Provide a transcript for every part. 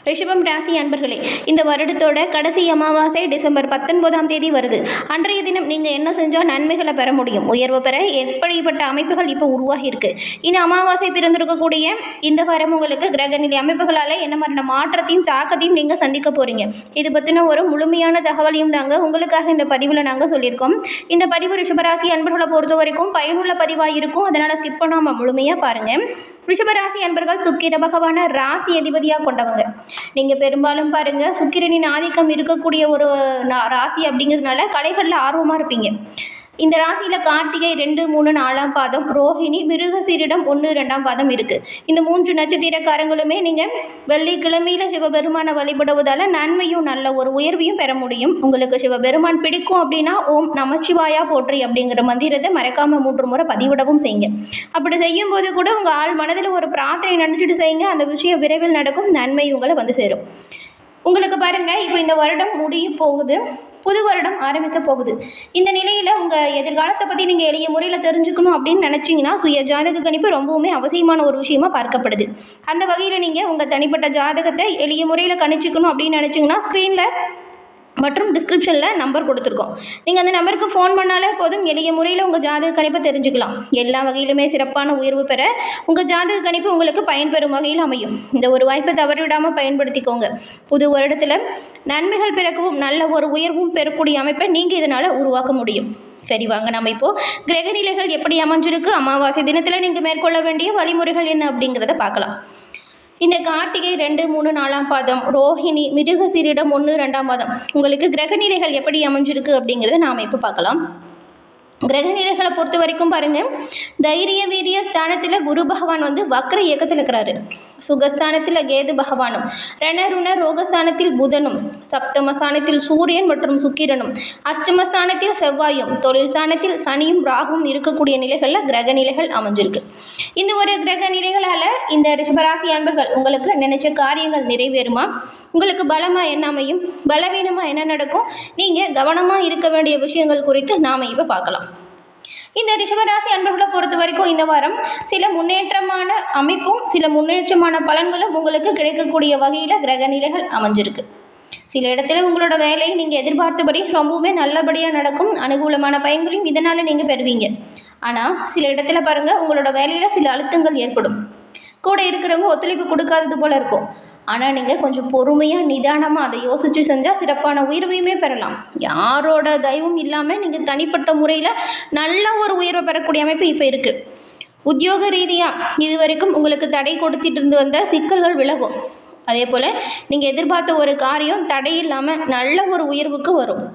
ரிஷபம் ராசி அன்பர்களே, இந்த வருடத்தோட கடைசி அமாவாசை டிசம்பர் 19ஆம் தேதி வருது. அன்றைய தினம் நீங்கள் என்ன செஞ்சால் நன்மைகளை பெற முடியும், உயர்வு பெற எப்படிப்பட்ட அமைப்புகள் இப்போ உருவாகி இருக்கு. இந்த அமாவாசை பிறந்திருக்கக்கூடிய இந்த வாரம் உங்களுக்கு கிரகநிலை அமைப்புகளால் என்ன மாதிரியான மாற்றத்தையும் தாக்கத்தையும் நீங்கள் சந்திக்க போகிறீங்க. இது பற்றின ஒரு முழுமையான தகவலையும் தாங்க உங்களுக்காக இந்த பதிவில் நாங்கள் சொல்லியிருக்கோம். இந்த பதிவு ரிஷபராசி அன்பர்களை பொறுத்த வரைக்கும் பயனுள்ள பதிவாக இருக்கும். அதனால் ஸ்கிப் பண்ணாமல் முழுமையாக பாருங்கள். ரிஷபராசி அன்பர்கள் சுக்கிர பகவான ராசி அதிபதியாக கொண்டவங்க. நீங்கள் பெரும்பாலும் பாருங்கள், சுக்கிரனின் ஆதிக்கம் இருக்கக்கூடிய ஒரு ராசி அப்படிங்கிறதுனால கலைகளில் ஆர்வமாக இருப்பீங்க. இந்த ராசியில் கார்த்திகை 2, 3, 4ஆம் பாதம், ரோஹிணி, மிருகசீரிடம் 1, 2ஆம் பாதம் இருக்குது. இந்த 3 நட்சத்திரக்காரங்களுமே நீங்கள் வெள்ளிக்கிழமையில் சிவபெருமானை வழிபடுவதால் நன்மையும் நல்ல ஒரு உயர்வையும் பெற முடியும். உங்களுக்கு சிவபெருமான் பிடிக்கும் அப்படின்னா ஓம் நமச்சிவாயா போற்றி அப்படிங்கிற மந்திரத்தை மறக்காமல் 3 முறை பதிவிடவும் செய்யுங்க. அப்படி செய்யும்போது கூட உங்கள் ஆள் மனதில் ஒரு பிரார்த்தனை நினச்சிட்டு செய்யுங்க. அந்த விஷயம் விரைவில் நடக்கும், நன்மை உங்களை வந்து சேரும். உங்களுக்கு பாருங்கள், இப்போ இந்த வருடம் முடிய போகுது, புது வருடம் ஆரம்பிக்க போகுது. இந்த நிலையில் உங்கள் எதிர்காலத்தை பற்றி நீங்கள் எளிய முறையில் தெரிஞ்சுக்கணும் அப்படின்னு நினச்சிங்கன்னா சுய ஜாதக கணிப்பு ரொம்பவுமே அவசியமான ஒரு விஷயமா பார்க்கப்படுது. அந்த வகையில் நீங்கள் உங்கள் தனிப்பட்ட ஜாதகத்தை எளிய முறையில் கணிச்சிக்கணும் அப்படின்னு நினச்சிங்கன்னா ஸ்க்ரீனில் மற்றும் டிஸ்கிரிப்ஷனில் நம்பர் கொடுத்துருக்கோம். நீங்கள் அந்த நம்பருக்கு ஃபோன் பண்ணாலே போதும், எளிய முறையில் உங்கள் ஜாதக கணிப்பை தெரிஞ்சுக்கலாம். எல்லா வகையிலுமே சிறப்பான உயர்வு பெற உங்கள் ஜாதக கணிப்பு உங்களுக்கு பயன்பெறும் வகையில் அமையும். இந்த ஒரு வாய்ப்பை தவறிவிடாமல் பயன்படுத்திக்கோங்க. புது வருடத்தில் நன்மைகள் பிறக்கவும் நல்ல ஒரு உயர்வும் பெறக்கூடிய அமைப்பை நீங்கள் இதனால் உருவாக்க முடியும். சரி, வாங்க நம்ம இப்போது கிரகநிலைகள் எப்படி அமைஞ்சிருக்கு, அமாவாசை தினத்தில் நீங்கள் மேற்கொள்ள வேண்டிய வழிமுறைகள் என்ன அப்படிங்கிறத பார்க்கலாம். இந்த கார்த்திகை 2, 3, 4ஆம் பாதம், ரோஹிணி, மிருகசீரிடம் 1, 2ஆம் பாதம் உங்களுக்கு கிரகநிலைகள் எப்படி அமைஞ்சிருக்கு அப்படிங்கிறத நாம் இப்போ பார்க்கலாம். கிரகநிலைகளை பொறுத்த வரைக்கும் பாருங்கள், தைரிய வீரிய ஸ்தானத்தில் குரு பகவான் வந்து வக்ர இயக்கத்தில் இருக்கிறாரு. சுகஸ்தானத்தில் கேது பகவானும், ரணருண ரோகஸ்தானத்தில் புதனும், சப்தமஸ்தானத்தில் சூரியன் மற்றும் சுக்கிரனும், அஷ்டமஸ்தானத்தில் செவ்வாயும், தொழில் ஸ்தானத்தில் சனியும் ராகுவும் இருக்கக்கூடிய நிலைகளில் கிரக நிலைகள் அமைஞ்சிருக்கு. இந்த ஒரு கிரக நிலைகளால் இந்த ரிஷபராசி அன்பர்கள் உங்களுக்கு நினைச்ச காரியங்கள் நிறைவேறுமா, உங்களுக்கு பலமாக என்ன அமையும், பலவீனமாக என்ன நடக்கும், நீங்கள் கவனமாக இருக்க வேண்டிய விஷயங்கள் குறித்து நாம் இப்போ பார்க்கலாம். இந்த ரிஷபராசி அன்பர்களை பொறுத்த வரைக்கும் இந்த வாரம் சில முன்னேற்றமான அமைப்பும் சில முன்னேற்றமான பலன்களும் உங்களுக்கு கிடைக்கக்கூடிய வகையில் கிரக நிலைகள் அமைஞ்சிருக்கு. சில இடத்துல உங்களோட வேலை நீங்கள் எதிர்பார்த்தபடி ரொம்பவுமே நல்லபடியாக நடக்கும், அனுகூலமான பயன்களையும் இதனால் நீங்கள் பெறுவீங்க. ஆனால் சில இடத்துல பாருங்கள், உங்களோட வேலையில் சில அழுத்தங்கள் ஏற்படும். கூட இருக்கிறவங்க ஒத்துழைப்பு கொடுக்காதது போல் இருக்கும். ஆனால் நீங்கள் கொஞ்சம் பொறுமையாக நிதானமாக அதை யோசித்து செஞ்சால் சிறப்பான உயர்வையுமே பெறலாம். யாரோட தயவும் இல்லாமல் நீங்கள் தனிப்பட்ட முறையில் நல்ல ஒரு உயர்வை பெறக்கூடிய அமைப்பு இப்போ இருக்குது. உத்தியோக ரீதியாக இது வரைக்கும் உங்களுக்கு தடை கொடுத்துட்டு இருந்து வந்த சிக்கல்கள் விலகும். அதே போல் நீங்கள் எதிர்பார்த்த ஒரு காரியம் தடை இல்லாமல் நல்ல ஒரு உயர்வுக்கு வரும்.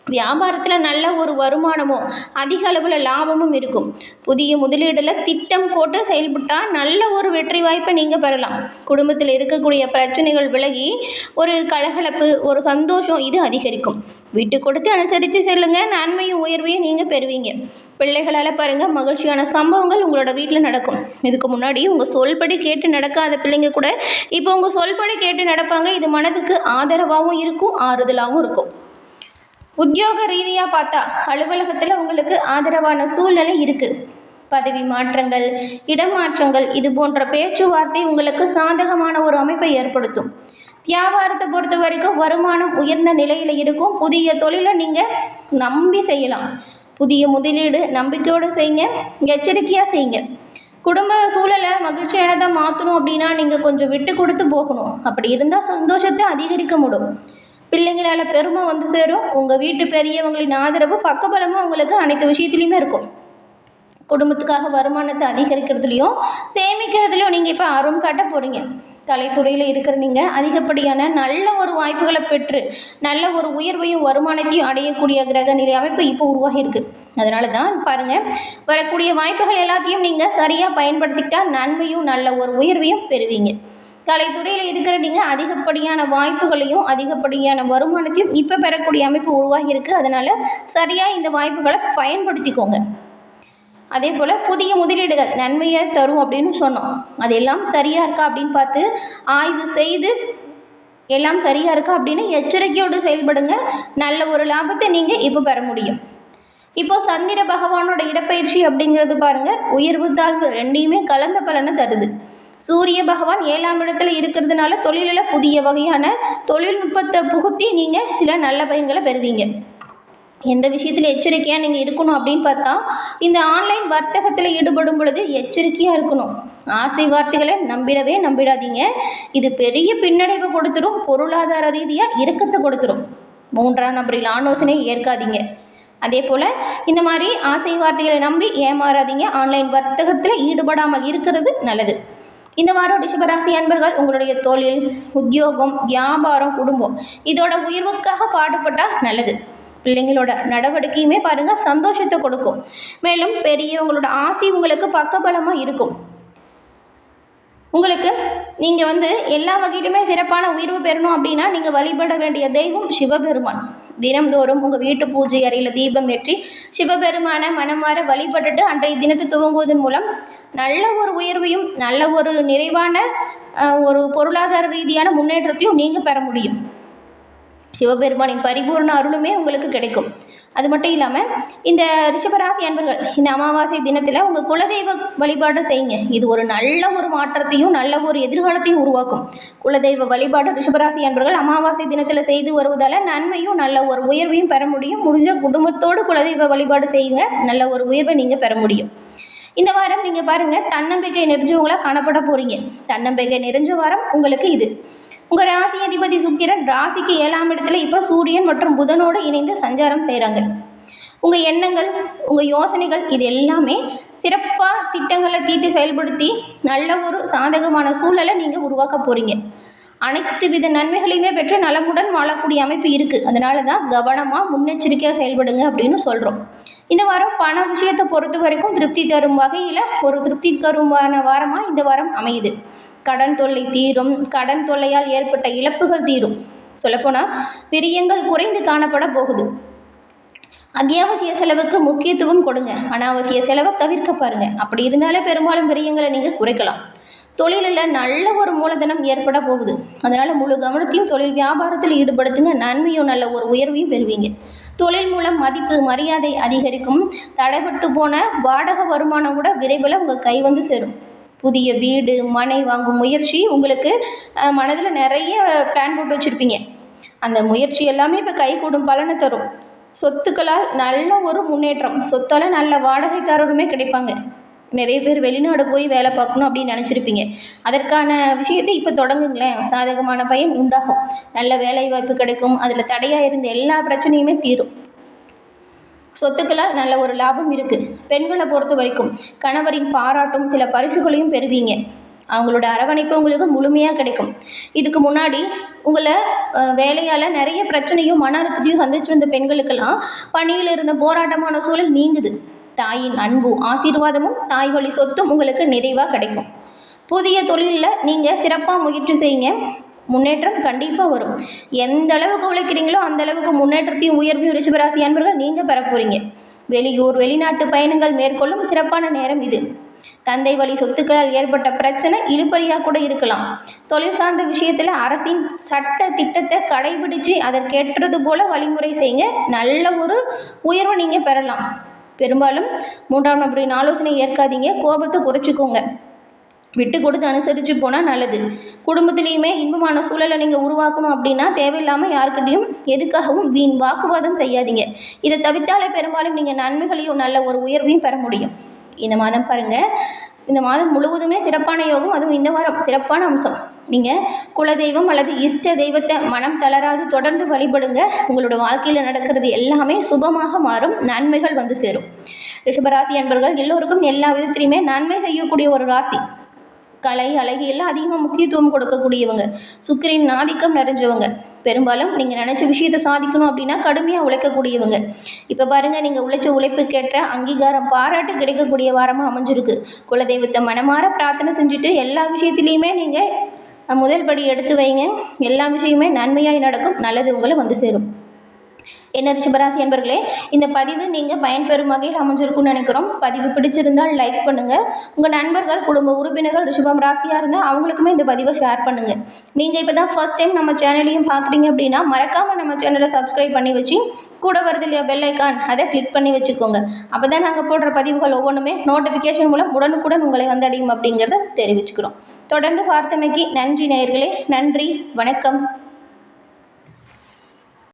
வியாபாரத்தில் நல்ல ஒரு வருமானமும் அதிக அளவில் லாபமும் இருக்கும். புதிய முதலீடில் திட்டம் போட்டு செயல்பட்டால் நல்ல ஒரு வெற்றி வாய்ப்பை நீங்கள் பெறலாம். குடும்பத்தில் இருக்கக்கூடிய பிரச்சனைகள் விலகி ஒரு கலகலப்பு, ஒரு சந்தோஷம் இது அதிகரிக்கும். விட்டு கொடுத்து அனுசரித்து செல்லுங்க, நன்மையும் உயர்வையும் நீங்கள் பெறுவீங்க. பிள்ளைகளால் பாருங்கள், மகிழ்ச்சியான சம்பவங்கள் உங்களோட வீட்டில் நடக்கும். இதுக்கு முன்னாடி உங்கள் சொல்படி கேட்டு நடக்காத பிள்ளைங்க கூட இப்போ உங்கள் சொல்படி கேட்டு நடப்பாங்க. இது மனதுக்கு ஆதரவாகவும் இருக்கும், ஆறுதலாகவும் இருக்கும். உத்தியோக ரீதியாக பார்த்தா அலுவலகத்தில் உங்களுக்கு ஆதரவான சூழ்நிலை இருக்குது. பதவி மாற்றங்கள், இடமாற்றங்கள் இது போன்ற பேச்சுவார்த்தை உங்களுக்கு சாதகமான ஒரு அமைப்பை ஏற்படுத்தும். வியாபாரத்தை பொறுத்த வரைக்கும் வருமானம் உயர்ந்த நிலையில் இருக்கும். புதிய தொழிலை நீங்கள் நம்பி செய்யலாம். புதிய முதலீடு நம்பிக்கையோடு செய்யுங்க, எச்சரிக்கையாக செய்யுங்க. குடும்ப சூழலை மகிழ்ச்சியானதாக மாற்றணும் அப்படின்னா நீங்கள் கொஞ்சம் விட்டு கொடுத்து போகணும். அப்படி இருந்தால் சந்தோஷத்தை அதிகரிக்க முடியும். பிள்ளைங்களால் பெருமை வந்து சேரும். உங்கள் வீட்டு பெரியவங்களின் ஆதரவு பக்கபலமாக உங்களுக்கு அனைத்து விஷயத்துலையுமே இருக்கும். குடும்பத்துக்காக வருமானத்தை அதிகரிக்கிறதுலையும் சேமிக்கிறதுலையும் நீங்கள் இப்போ ஆர்வம் காட்ட போகிறீங்க. கலைத்துறையில் இருக்கிற நீங்கள் அதிகப்படியான நல்ல ஒரு வாய்ப்புகளை பெற்று நல்ல ஒரு உயர்வையும் வருமானத்தையும் அடையக்கூடிய கிரக நிலை அமைப்பு இப்போ உருவாகி இருக்குது. அதனால தான் பாருங்கள், வரக்கூடிய வாய்ப்புகள் எல்லாத்தையும் நீங்கள் சரியாக பயன்படுத்திக்கிட்டால் நன்மையும் நல்ல ஒரு உயர்வையும் பெறுவீங்க. கலைத்துறையில் இருக்கிற நீங்கள் அதிகப்படியான வாய்ப்புகளையும் அதிகப்படியான வருமானத்தையும் இப்போ பெறக்கூடிய அமைப்பு உருவாகி இருக்குது. அதனால் சரியாக இந்த வாய்ப்புகளை பயன்படுத்திக்கோங்க. அதே போல் புதிய முதலீடுகள் நன்மையை தரும் அப்படின்னு சொன்னோம். அதெல்லாம் சரியாக இருக்கா அப்படின்னு பார்த்து ஆய்வு செய்து எல்லாம் சரியாக இருக்கா அப்படின்னு எச்சரிக்கையோடு செயல்படுங்க. நல்ல ஒரு லாபத்தை நீங்கள் இப்போ பெற முடியும். இப்போது சந்திர பகவானோட இடப்பயிற்சி அப்படிங்கிறது பாருங்கள், உயர்வு தாழ்வு ரெண்டையுமே கலந்த பலனை தருது. சூரிய பகவான் 7ஆம் இடத்துல இருக்கிறதுனால தொழிலில் புதிய வகையான தொழில்நுட்பத்தை புகுத்தி நீங்கள் சில நல்ல பயன்களை பெறுவீங்க. எந்த விஷயத்தில் எச்சரிக்கையாக நீங்கள் இருக்கணும் அப்படின்னு பார்த்தா, இந்த ஆன்லைன் வர்த்தகத்தில் ஈடுபடும் பொழுது எச்சரிக்கையாக இருக்கணும். ஆசை வார்த்தைகளை நம்பிடாதீங்க. இது பெரிய பின்னடைவை கொடுத்துரும், பொருளாதார ரீதியாக இறுக்கத்தை கொடுத்துரும். 3ஆம் நபரில் ஆலோசனை ஏற்காதீங்க. அதே போல் இந்த மாதிரி ஆசை வார்த்தைகளை நம்பி ஏமாறாதீங்க. ஆன்லைன் வர்த்தகத்தில் ஈடுபடாமல் இருக்கிறது நல்லது. இந்த வாரம் ரிஷபராசி அன்பர்கள் உங்களுடைய தொழில், உத்தியோகம், வியாபாரம், குடும்பம் இதோட உயர்வுக்காக பாடுபட்டால் நல்லது. பிள்ளைங்களோட நடவடிக்கையுமே பாருங்கள் சந்தோஷத்தை கொடுக்கும். மேலும் பெரியவங்களோட ஆசை உங்களுக்கு பக்கபலமாக இருக்கும். உங்களுக்கு நீங்கள் எல்லா வகையிலுமே சிறப்பான உயர்வு பெறணும் அப்படின்னா நீங்கள் வழிபட வேண்டிய தெய்வம் சிவபெருமான். தினம்தோறும் உங்கள் வீட்டு பூஜை அறையில் தீபம் ஏற்றி சிவபெருமானை மனமாற வழிபட்டுட்டு அன்றைய தினத்தை துவங்குவதன் மூலம் நல்ல ஒரு உயர்வையும் நல்ல ஒரு நிறைவான ஒரு பொருளாதார ரீதியான முன்னேற்றத்தையும் நீங்கள் பெற முடியும். சிவபெருமானின் பரிபூர்ண அருளுமே உங்களுக்கு கிடைக்கும். அது மட்டும் இல்லாமல் இந்த ரிஷபராசி அன்பர்கள் இந்த அமாவாசை தினத்தில் உங்கள் குலதெய்வ வழிபாடு செய்யுங்க. இது ஒரு நல்ல ஒரு மாற்றத்தையும் நல்ல ஒரு எதிர்காலத்தையும் உருவாக்கும். குலதெய்வ வழிபாடு ரிஷபராசி அன்பர்கள் அமாவாசை தினத்தில் செய்து வருவதால் நன்மையும் நல்ல ஒரு உயர்வையும் பெற முடியும். முடிஞ்ச குடும்பத்தோடு குலதெய்வ வழிபாடு செய்யுங்க, நல்ல ஒரு உயர்வை நீங்கள் பெற முடியும். இந்த வாரம் நீங்கள் பாருங்கள் தன்னம்பிக்கை நிறைஞ்சவங்களாக காணப்பட போகிறீங்க. தன்னம்பிக்கை நிறைஞ்ச வாரம் உங்களுக்கு இது. உங்கள் ராசி அதிபதி சுக்கிரன் ராசிக்கு 7ஆம் இடத்துல இப்போ சூரியன் மற்றும் புதனோடு இணைந்து சஞ்சாரம் செய்கிறாங்க. உங்கள் எண்ணங்கள், உங்கள் யோசனைகள் இது எல்லாமே சிறப்பாக திட்டங்களை தீட்டி செயல்படுத்தி நல்ல ஒரு சாதகமான சூழலை நீங்கள் உருவாக்க போகிறீங்க. அனைத்து வித நன்மைகளையுமே பெற்று நலமுடன் வாழக்கூடிய அமைப்பு இருக்குது. அதனால தான் கவனமாக முன்னெச்சரிக்கையாக செயல்படுங்க அப்படின்னு சொல்கிறோம். இந்த வாரம் பண விஷயத்தை பொறுத்த வரைக்கும் திருப்தி தரும் வகையில் ஒரு திருப்தி தருமான வாரமாக இந்த வாரம் அமையுது. கடன் தொல்லை தீரும். கடன் தொல்லையால் ஏற்பட்ட இழப்புகள் தீரும். சொல்லப்போனால் விரயங்கள் குறைந்து காணப்பட போகுது. அத்தியாவசிய செலவுக்கு முக்கியத்துவம் கொடுங்க, அனாவசிய செலவை தவிர்க்க பாருங்க. அப்படி இருந்தாலே பெரும்பாலும் விரயங்களை நீங்கள் குறைக்கலாம். தொழிலில் நல்ல ஒரு மூலதனம் ஏற்பட போகுது. அதனால் முழு கவனத்தையும் தொழில் வியாபாரத்தில் ஈடுபடுத்துங்க. நன்மையும் நல்ல ஒரு உயர்வையும் பெறுவீங்க. தொழில் மூலம் மதிப்பு மரியாதை அதிகரிக்கும். தடைபட்டு போன வாடகை வருமானம் கூட விரைவில் உங்கள் கை சேரும். புதிய வீடு மனை வாங்கும் முயற்சி உங்களுக்கு மனதில் நிறைய பிளான் போட்டு வச்சுருப்பீங்க. அந்த முயற்சி எல்லாமே இப்போ கைகூடும் பலனை தரும். சொத்துக்களால் நல்ல ஒரு முன்னேற்றம். சொத்தால் நல்ல வாடகைதாரருமே கிடைப்பாங்க. நிறைய பேர் வெளிநாடு போய் வேலை பார்க்கணும் அப்படின்னு நினச்சிருப்பீங்க. அதற்கான விஷயத்தை இப்போ தொடங்குங்களேன், சாதகமான பயன் உண்டாகும். நல்ல வேலை வாய்ப்பு கிடைக்கும். அதில் தடையாக இருந்த எல்லா பிரச்சனையுமே தீரும். சொத்துக்களால் நல்ல ஒரு லாபம் இருக்குது. பெண்களை பொறுத்த வரைக்கும் கணவரின் பாராட்டும் சில பரிசுகளையும் பெறுவீங்க. அவங்களோட அரவணைப்பு உங்களுக்கு முழுமையாக கிடைக்கும். இதுக்கு முன்னாடி உங்களை வேலையால் நிறைய பிரச்சனையும் மன அழுத்தத்தையும் சந்திச்சிருந்த பெண்களுக்கெல்லாம் பணியில் இருந்த போராட்டமான சூழல் நீங்குது. தாயின் அன்பு ஆசீர்வாதமும் தாய் வழி சொத்தும் உங்களுக்கு நிறைவாக கிடைக்கும். புதிய தொழிலில் நீங்கள் சிறப்பாக முயற்சி செய்யுங்க. முன்னேற்றம் கண்டிப்பாக வரும். எந்த அளவுக்கு உழைக்கிறீங்களோ அந்த அளவுக்கு முன்னேற்றத்தையும் உயர்வையும் ரிஷபராசி அன்பர்கள் நீங்கள் பெற போகிறீங்க. வெளியூர் வெளிநாட்டு பயணங்கள் மேற்கொள்ளும் சிறப்பான நேரம் இது. தந்தை வழி சொத்துக்களால் ஏற்பட்ட பிரச்சனை இழுபறியாக கூட இருக்கலாம். தொழில் சார்ந்த விஷயத்தில் அரசின் சட்ட திட்டத்தை கடைபிடித்து அதற்கேற்றது போல வழிமுறை செய்யுங்க. நல்ல ஒரு உயர்வை நீங்கள் பெறலாம். பெரும்பாலும் 3ஆம் நபரின் ஆலோசனை ஏற்காதீங்க. கோபத்தை குறைச்சிக்கோங்க. விட்டு கொடுத்து அனுசரித்து போனால் நல்லது. குடும்பத்திலையுமே இன்பமான சூழலை நீங்கள் உருவாக்கணும் அப்படின்னா தேவையில்லாமல் யாருக்கிட்டையும் எதுக்காகவும் வீண் வாக்குவாதம் செய்யாதீங்க. இதை தவிர்த்தாலே பெரும்பாலும் நீங்கள் நன்மைகளையும் நல்ல ஒரு உயர்வையும் பெற முடியும். இந்த மாதம் பாருங்கள், இந்த மாதம் முழுவதுமே சிறப்பான யோகம். அதுவும் இந்த வாரம் சிறப்பான அம்சம். நீங்கள் குலதெய்வம் அல்லது இஷ்ட தெய்வத்தை மனம் தளராது தொடர்ந்து வழிபடுங்க. உங்களோட வாழ்க்கையில் நடக்கிறது எல்லாமே சுபமாக மாறும். நன்மைகள் சேரும். ரிஷபராசி அன்பர்கள் எல்லோருக்கும் எல்லா விதத்திலையுமே நன்மை செய்யக்கூடிய ஒரு ராசி. கலை அழகி எல்லாம் அதிகமாக முக்கியத்துவம் கொடுக்கக்கூடியவங்க. சுக்கிரின் ஆதிக்கம் நிறைஞ்சவங்க. பெரும்பாலும் நீங்கள் நினச்ச விஷயத்தை சாதிக்கணும் அப்படின்னா கடுமையாக உழைக்கக்கூடியவங்க. இப்போ பாருங்கள், நீங்கள் உழைச்ச உழைப்புக்கேற்ற அங்கீகாரம் பாராட்டு கிடைக்கக்கூடிய வாரமாக அமைஞ்சிருக்கு. குலதெய்வத்தை மனமாற பிரார்த்தனை செஞ்சுட்டு எல்லா விஷயத்துலேயுமே நீங்கள் முதல் படி எடுத்து வைங்க. எல்லா விஷயமே நன்மையாய் நடக்கும். நல்லது உங்களை சேரும். என்ன ரிஷபராசி அன்பர்களே, இந்த பதிவு நீங்கள் பயன்பெறும் வகையில் அமைஞ்சிருக்கும்னு நினைக்கிறோம். பதிவு பிடிச்சிருந்தால் லைக் பண்ணுங்கள். உங்கள் நண்பர்கள் குடும்ப உறுப்பினர்கள் ரிஷபம் ராசியாக இருந்தால் அவங்களுக்குமே இந்த பதிவை ஷேர் பண்ணுங்கள். நீங்கள் இப்போ தான் ஃபர்ஸ்ட் டைம் நம்ம சேனலையும் பார்க்குறீங்க அப்படின்னா மறக்காமல் நம்ம சேனலை சப்ஸ்கிரைப் பண்ணி வச்சு கூட வருது இல்லையா பெல் ஐக்கான், அதை கிளிக் பண்ணி வச்சுக்கோங்க. அப்போ தான் நாங்கள் போடுற பதிவுகள் ஒவ்வொன்றுமே நோட்டிஃபிகேஷன் மூலம் உடனுக்குடன் உங்களை வந்தடையும் அப்படிங்கிறத தெரிவிச்சுக்கிறோம். தொடர்ந்து பார்த்தமைக்கு நன்றி நேயர்களே. நன்றி, வணக்கம்.